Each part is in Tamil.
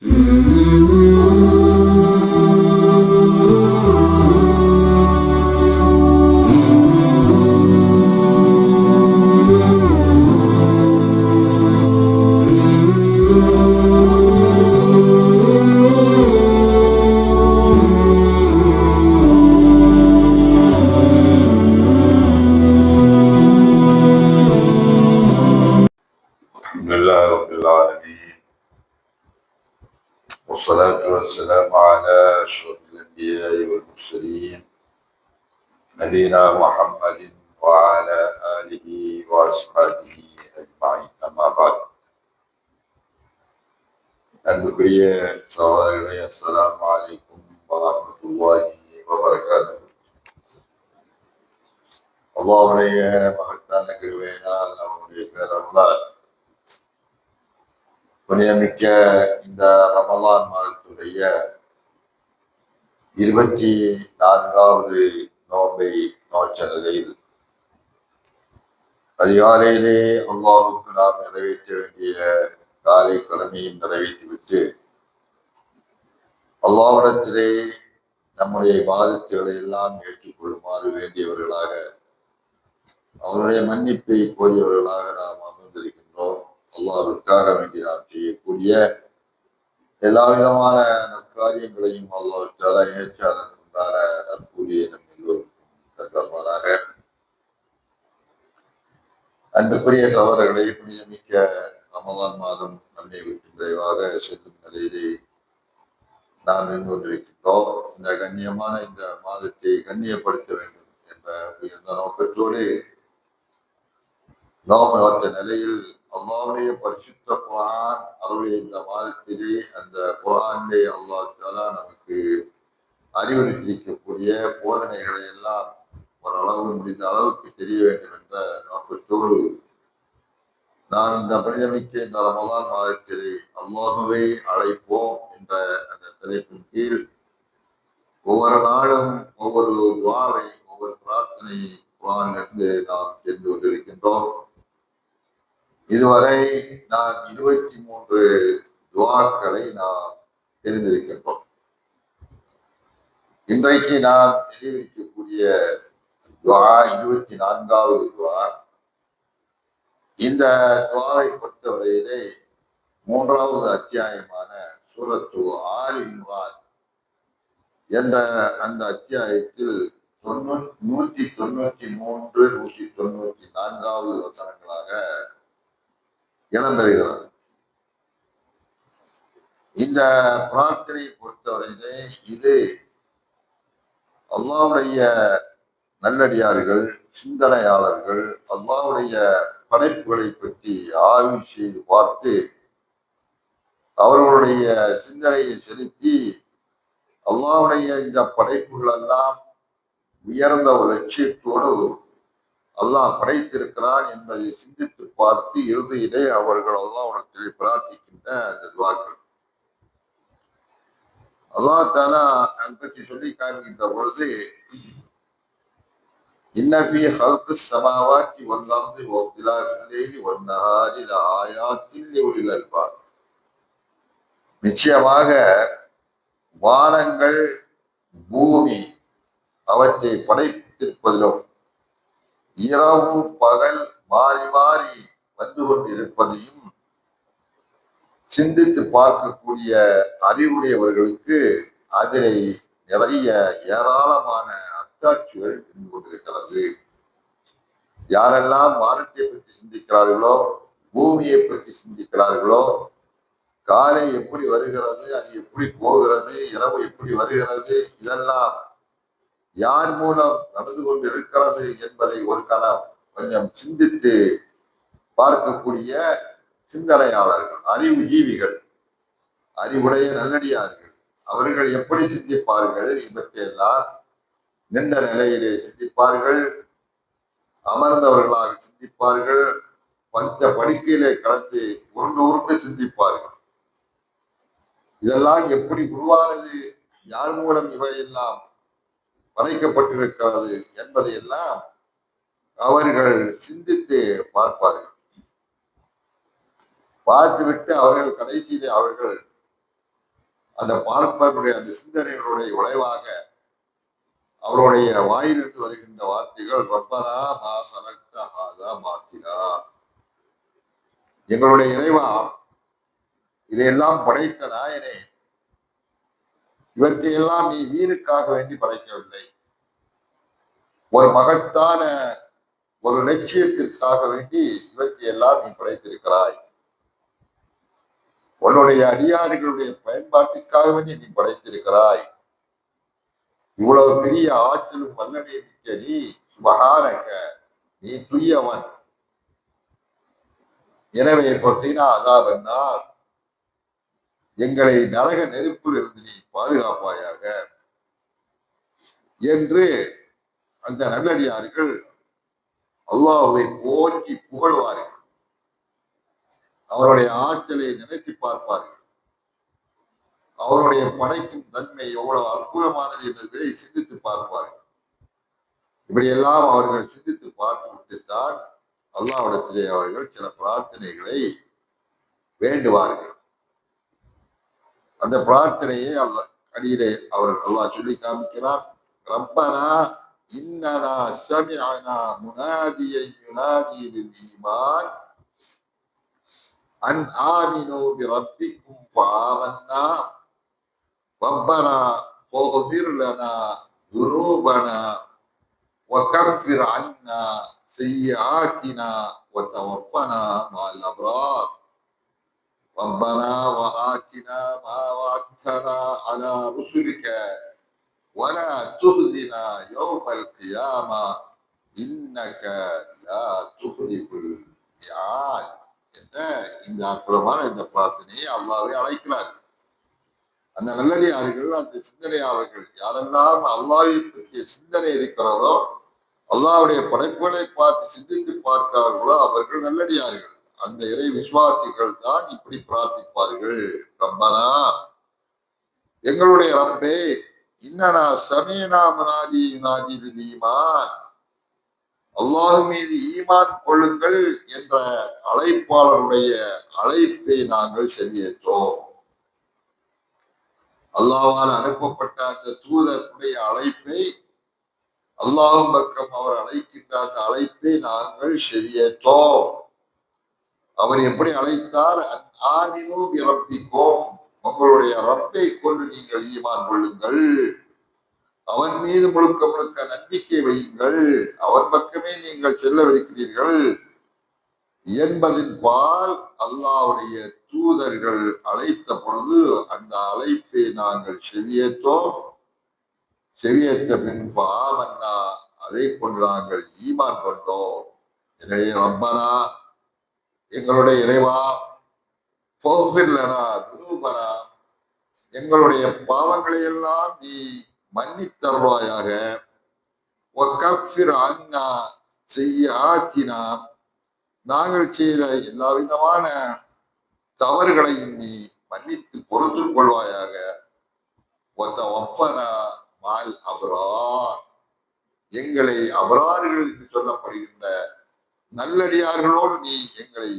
لله رب العالمين، والصلاة والسلام على أشرف الأنبياء والمرسلين نبينا محمد وعلى آله وأصحابه أجمعين. أما بعد. அன்புக்குரிய சகோதரர்களே, அஸ்ஸலாமு அலைக்கும் வரஹ்மத்துல்லாஹி வபரகாத்துஹு. அல்லாஹ்வுடைய மகத்தான கிருபையினால், அவருடைய பேரருளால் புனிதமிக்க இந்த ரமலான் மாதத்துடைய 24வது நோன்பை நோற்ற நிலையில் அதிகாலையிலே அல்லாஹ்வுக்கு நாம் நிறைவேற்ற வேண்டிய காலை கடமையும் நிறைவேற்றிவிட்டு அல்லாஹ்விடத்திலே நம்முடைய இபாதத்துகளை எல்லாம் ஏற்றுக்கொள்ளுமாறு வேண்டியவர்களாக, அவருடைய மன்னிப்பை கோரியவர்களாக நாம் அமர்ந்திருக்கின்றோம். அல்லாஹ்வுக்காக வேண்டி நாம் செய்யக்கூடிய எல்லா விதமான நற்காரியங்களையும் அல்லாஹ்வுத்தாலா ஏற்று அதற்குண்டான நற்கூலியை நம் எல்லோருக்கும் தருவாராக. அன்புக்குரிய சகோதரர்களை, புனிதமிக்க ரமலான் மாதம் நம்மை விட்டு விரைவாக செல்லும் நிலையிலே நாம் இருந்து கொண்டிருக்கின்றோம். இந்த கண்ணியமான இந்த மாதத்தை கண்ணியப்படுத்த வேண்டும் என்ற உயர்ந்த நோக்கத்தோடு நோம்பு நோற்ற நிலையில் அல்லாஹ்வுடைய பரிசுத்த குர்ஆன் அவருடைய இந்த மாதத்திலே அந்த குர்ஆனிலே அல்லாஹ் தஆலா நமக்கு அறிவுறுத்தியிருக்கக்கூடிய போதனைகளை எல்லாம் ஓரளவு முடிந்த அளவுக்கு தெரிய வேண்டும் என்ற நோக்கத்தோடு நாம் இந்த புனிதமிக்க இந்த ரமலான் மாதத்திலே அல்லாஹ்வை அழைப்போம் என்ற அந்த தலைப்பின் கீழ் ஒவ்வொரு நாளும் ஒவ்வொரு துஆவை, ஒவ்வொரு பிரார்த்தனையை குர்ஆனிலிருந்து நாம் தெரிந்து கொண்டிருக்கின்றோம். இதுவரை நாம் 23 துஆக்களை நாம் தெரிந்திருக்கின்றோம். இன்றைக்கு நாம் தெரிவிக்கக்கூடிய துஆ 24வது துஆ. இந்த துஆவை பொறுத்தவரையிலே 3வது அத்தியாயமான சூரத்து ஆல் இம்ரான் என்ற அந்த அத்தியாயத்தில் 193, 194வது வசனங்களாக இடம்பெறுகிறது. இந்த பிரார்த்தனையை பொறுத்தவரையிலே இது அல்லாஹ்வுடைய நல்லடியார்கள், சிந்தனையாளர்கள் அல்லாஹ்வுடைய படைப்புகளை பற்றி ஆய்வு செய்து பார்த்து அவர்களுடைய சிந்தனையை செலுத்தி அல்லாஹ்வுடைய இந்த படைப்புகள் எல்லாம் உயர்ந்த ஒரு லட்சியத்தோடு அல்லாஹ் படைத்திருக்கிறான் என்பதை சிந்தித்து பார்த்து இறுதியிலே அவர்கள் அல்லாஹ்விடத்தில் பிரார்த்திக்கின்ற அந்த துஆக்கள். அல்லாஹ் தஆலா அதை பற்றி சொல்லி காண்கின்ற பொழுது, இன்ன ஃபீ ஹல்கிஸ் ஸமாவாத்தி வல் அர்தி வ இக்திலாஃபில் லைலி வன் நஹாரி லஆயாத்தின் லிஉலில் அல்பாப். நிச்சயமாக வானங்கள், பூமி அவற்றை படைத்திருப்பதிலும் இரவு பகல் மாறி மாறி வந்து கொண்டிருப்பதையும் சிந்தித்து பார்க்கக்கூடிய அறிவுடையவர்களுக்கு அதிலே நிறைய ஏராளமான அத்தாட்சிகள் இருந்து கொண்டிருக்கிறது. யாரெல்லாம் வானத்தை பற்றி சிந்திக்கிறார்களோ, பூமியை பற்றி சிந்திக்கிறார்களோ, காலை எப்படி வருகிறது, அது எப்படி போகிறது, இரவு எப்படி வருகிறது, இதெல்லாம் யார் மூலம் நடந்து கொண்டு இருக்கிறது என்பதை ஒரு கணம் கொஞ்சம் சிந்தித்து பார்க்கக்கூடிய சிந்தனையாளர்கள், அறிவு ஜீவிகள், அறிவுடைய நல்லடியார்கள், அவர்கள் எப்படி சிந்திப்பார்கள் என்பதையெல்லாம் நின்ற நிலையிலே சிந்திப்பார்கள், அமர்ந்தவர்களாக சிந்திப்பார்கள், பஞ்ச படுக்கையிலே கலந்து உருண்டு உருண்டு சிந்திப்பார்கள். இதெல்லாம் எப்படி உருவானது, யார் மூலம் இவையெல்லாம் படைக்கப்பட்டிருக்கிறது என்பதையெல்லாம் அவர்கள் சிந்தித்து பார்ப்பார்கள். பார்த்துவிட்டு அவர்கள் கடைசியிலே அவர்கள் அந்த பார்ப்பனுடைய அந்த சிந்தனைகளுடைய விளைவாக அவருடைய வாயிலிருந்து வருகின்ற வார்த்தைகள் ரப்பனா மா ஹலக்த ஹாதா பாத்திலா, எங்களுடைய இறைவா இதையெல்லாம் படைத்த நாயனே, இவற்றையெல்லாம் நீ வீணுக்காக வேண்டி படைக்கவில்லை, ஒரு மகத்தான ஒரு லட்சியத்திற்காக வேண்டி இவற்றையெல்லாம் நீ படைத்திருக்கிறாய். உன்னுடைய அடியார்களுடைய பயன்பாட்டுக்காக வேண்டி நீ படைத்திருக்கிறாய். இவ்வளவு பெரிய ஆற்றலும் வல்லமை மிக்க நீ சுபஹானக, நீ துய்யவன். எனவே பார்த்தீங்கன்னா அதாவென்னால் எங்களை நரக நெருப்பில் இருந்து நீ பாதுகாப்பாயாக என்று அந்த நல்லடியார்கள் அல்லாஹ்வை போற்றி புகழ்வார்கள். அவருடைய ஆற்றலை நினைத்து பார்ப்பார்கள். அவருடைய படைக்கும் தன்மை எவ்வளவு அற்புதமானது என்பதை சிந்தித்து பார்ப்பார்கள். இப்படியெல்லாம் அவர்கள் சிந்தித்து பார்த்து விட்டுத்தான் அல்லாஹ்விடத்திலே அவர்கள் சில பிரார்த்தனைகளை வேண்டுவார்கள். அந்த பிரார்த்தனையை அடியிலே அவர்கள் அல்லாஹ் சொல்லி காமிக்கிறார். ரப்பனா இன்னனா சமிஅனா முனாதியன் யுனாதி லில் ஈமான் அன் ஆமினு பிரப்பிக்கும் ஃபஆமன்னா ரப்பனா ஃபக்ஃபிர் லனா ذنوبنا وكفر عنا سيئاتنا وتوفنا مع الأبرار ربنا وآتنا ما وعدتنا على رسلك ولا تخزنا يوم القيامة إنك لا تخلف الميعاد. இந்த அற்புதமான இந்த பிரார்த்தனையை அல்லாஹ்வை அழைக்கிறார். அந்த நல்லடியார்கள், அந்த சிந்தனையாளர்கள் யாரெல்லாம் அல்லாஹ்வை பற்றிய சிந்தனை இருக்கிறதோ, அல்லாஹ்வுடைய படைப்புகளை பார்த்து சிந்தித்து பார்க்கிறார்களோ அவர்கள் நல்லடியார்கள். அந்த இறை விசுவாசிகள் தான் இப்படி பிரார்த்திப்பார்கள். ரப்பனா, எங்களுடைய ரப்பே, இன்னனா சமீனா முனாதி யுனாதி லில் ஈமான், அல்லாஹ் மீது ஈமான் கொள்ளுங்கள் என்ற அழைப்பாளருடைய அழைப்பை நாங்கள் செவியேற்றோம். அல்லாஹ்வால் அனுப்பப்பட்ட அந்த தூதருடைய அழைப்பை, அல்லாஹ்வின் பக்கம் அவர் அழைக்கின்ற அந்த அழைப்பை நாங்கள் செவியேற்றோம். அவர் எப்படி அழைத்தார்? ஆமினு பிரப்பிக்கும், உங்களுடைய ரப்பை கொண்டு நீங்கள் ஈமான் கொள்ளுங்கள், அவன் மீது முழுக்க முழுக்க நம்பிக்கை வையுங்கள், அவன் பக்கமே நீங்கள் செல்லவிருக்கிறீர்கள் என்பதின் பால் அல்லாஹ்வுடைய தூதர்கள் அழைத்த பொழுது அந்த அழைப்பை நாங்கள் செவியேற்றோம். செவியேற்ற பின்பு ஆமன்னா, அதை கொண்டு நாங்கள் ஈமான் கொண்டோம். எனவே ரப்பனா, எங்களுடைய இறைவா, ஃபக்ஃபிர் லனா ذنوبنا, எங்களுடைய பாவங்களை எல்லாம் நீ மன்னித்தருள்வாயாக. வகஃபிர் அன்னா செய்யாத்தினா, நாங்கள் செய்த எல்லா விதமான தவறுகளையும் நீ மன்னித்து பொறுத்துக் கொள்வாயாக. வதவஃபனா மால் அப்ரார், எங்களை அபரார்கள் என்று சொல்லப்படுகின்ற நல்லடியார்களோடு நீ எங்களை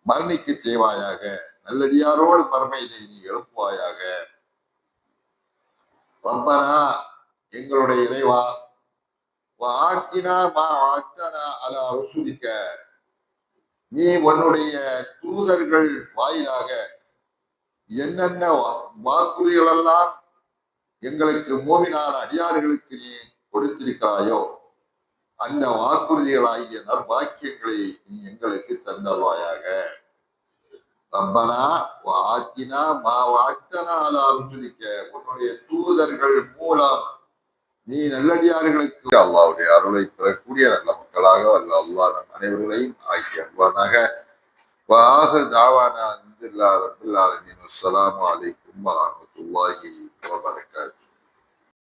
மரணிக்க செய்வாயாக. நல்லடியாரோடு மறுமையிலே நீ எழுப்புவாயாக. ரப்பனா, எங்களுடைய இறைவா, ஆத்தினா மா ஆத்தனா அலா ருசுலிக, நீ உன்னுடைய தூதர்கள் வாயிலாக என்னென்ன வாக்குறுதிகள் எல்லாம் எங்களுக்கு மூமினான அடியார்களுக்கு நீ கொடுத்திருக்கிறாயோ அந்த வாக்குறுதிகளாகிய நற்பாக்கியங்களை நீ எங்களுக்கு தந்தருவாயாக. ரப்பனா ஆத்தினா மா வாத்தனா அலா ருசுலிக, உன்னுடைய தூதர்கள் மூலம் நீ நல்லடியார்களுக்கு அல்லாஹ்வுடைய அருளை பெறக்கூடிய நல்ல மக்களாக அல்ல அல்லாஹ் நம் அனைவர்களையும் ஆக்கி அல்வானாக. வாஹிர் தாவானா அல்ஹம்துலில்லாஹி ரப்பில் ஆலமீன். அஸ்ஸலாமு அலைக்கும் வரஹ்மத்துல்லாஹி வபரகாத்துஹு.